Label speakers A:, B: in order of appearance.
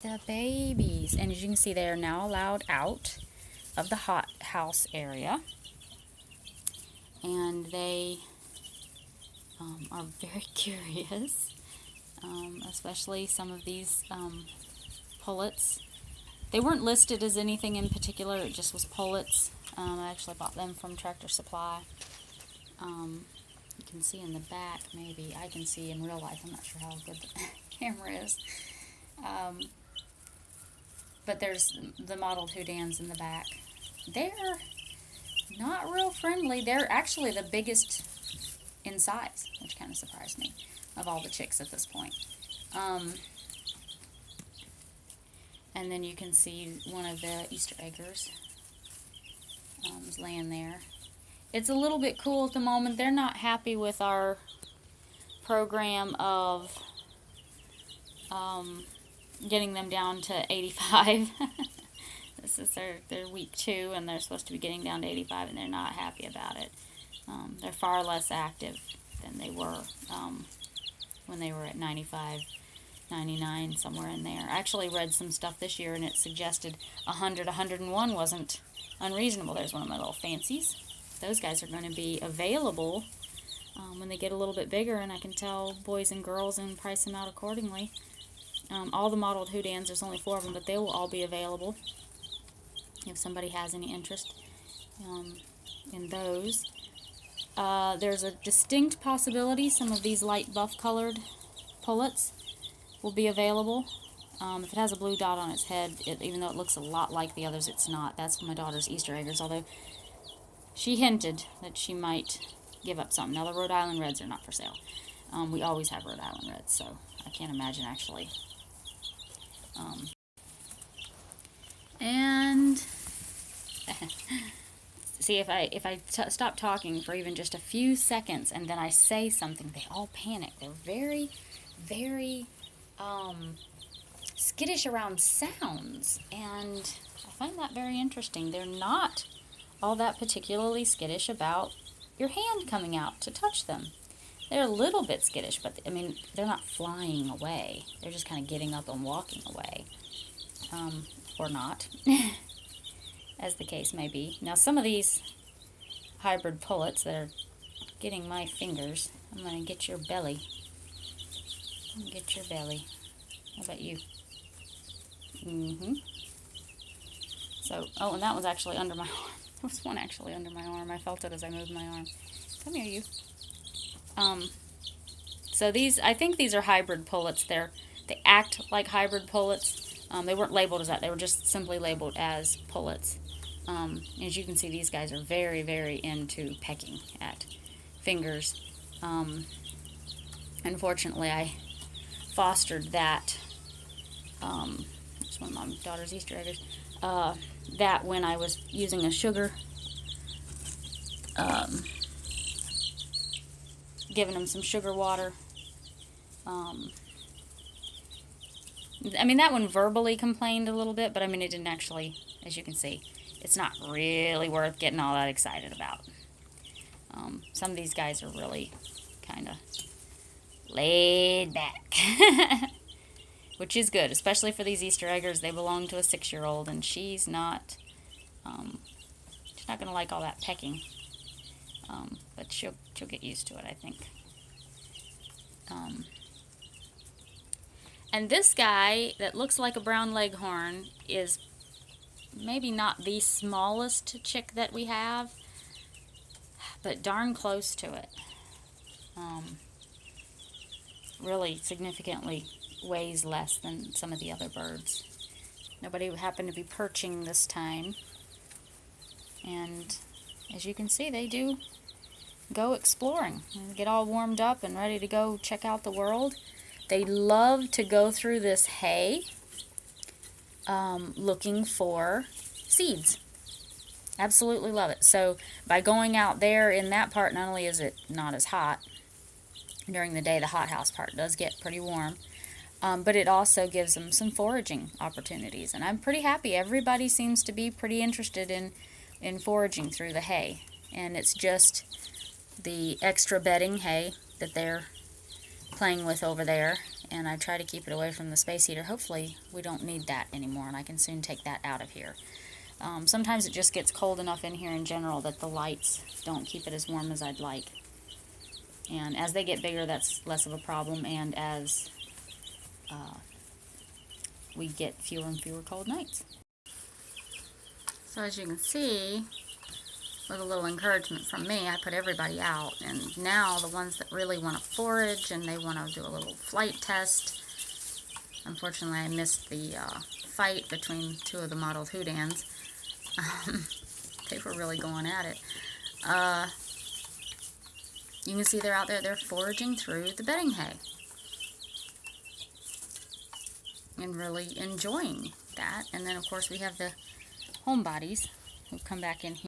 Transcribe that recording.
A: The babies, and as you can see, they are now allowed out of the hot house area, and they are very curious, especially some of these pullets. They weren't listed as anything in particular, it just was pullets. I actually bought them from Tractor Supply. You can see in the back, maybe I can see in real life, I'm not sure how good the camera is. But there's the mottled Houdans in the back. They're not real friendly. They're actually the biggest in size, which kind of surprised me, of all the chicks at this point. And then you can see one of the Easter eggers is laying there. It's a little bit cool at the moment. They're not happy with our program of getting them down to 85. This is their week 2, and they're supposed to be getting down to 85, and they're not happy about it. They're far less active than they were when they were at 95, 99, somewhere in there. I actually read some stuff this year, and it suggested 100, 101 wasn't unreasonable. There's one of my little fancies. Those guys are going to be available when they get a little bit bigger, and I can tell boys and girls and price them out accordingly. All the mottled Houdans, there's only 4 of them, but they will all be available if somebody has any interest in those. There's a distinct possibility some of these light buff colored pullets will be available. If it has a blue dot on its head, even though it looks a lot like the others, it's not. That's my daughter's Easter eggers, although she hinted that she might give up something. Now, the Rhode Island Reds are not for sale. We always have Rhode Island Reds, so I can't imagine actually. And see, if I stop talking for even just a few seconds and then I say something, they all panic. They're very, very skittish around sounds, and I find that very interesting. They're not all that particularly skittish about your hand coming out to touch them. They're a little bit skittish, but I mean, they're not flying away. They're just kind of getting up and walking away. Or not, as the case may be. Now, some of these hybrid pullets that are getting my fingers, I'm going to get your belly. Get your belly. How about you? So, oh, and that was actually under my arm. There was one actually under my arm. I felt it as I moved my arm. Come here, you. So these, I think these are hybrid pullets. They act like hybrid pullets. They weren't labeled as that. They were just simply labeled as pullets. As you can see, these guys are very, very into pecking at fingers. Unfortunately, I fostered that. It's one of my daughter's Easter eggers. That when I was using a sugar, giving them some sugar water. I mean, that one verbally complained a little bit, but I mean, it didn't actually, as you can see, it's not really worth getting all that excited about. Some of these guys are really kind of laid back, which is good, especially for these Easter eggers. They belong to a 6-year-old, and she's not going to like all that pecking, but she'll get used to it, I think. And this guy that looks like a brown leghorn is maybe not the smallest chick that we have, but darn close to it. Really significantly weighs less than some of the other birds. Nobody happened to be perching this time. And as you can see, they do go exploring and get all warmed up and ready to go check out the world. They love to go through this hay looking for seeds. Absolutely love it. So by going out there in that part, not only is it not as hot during the day, the hothouse part does get pretty warm, but it also gives them some foraging opportunities. And I'm pretty happy. Everybody seems to be pretty interested in foraging through the hay. And it's just the extra bedding hay that they're playing with over there, and I try to keep it away from the space heater. Hopefully we don't need that anymore, and I can soon take that out of here. Sometimes it just gets cold enough in here in general that the lights don't keep it as warm as I'd like. And as they get bigger, that's less of a problem, and as we get fewer and fewer cold nights. So as you can see, with a little encouragement from me, I put everybody out, and now the ones that really want to forage and they want to do a little flight test. Unfortunately, I missed the fight between two of the mottled Hootans. They were really going at it. You can see they're out there, they're foraging through the bedding hay and really enjoying that. And then of course we have the homebodies who come back in here.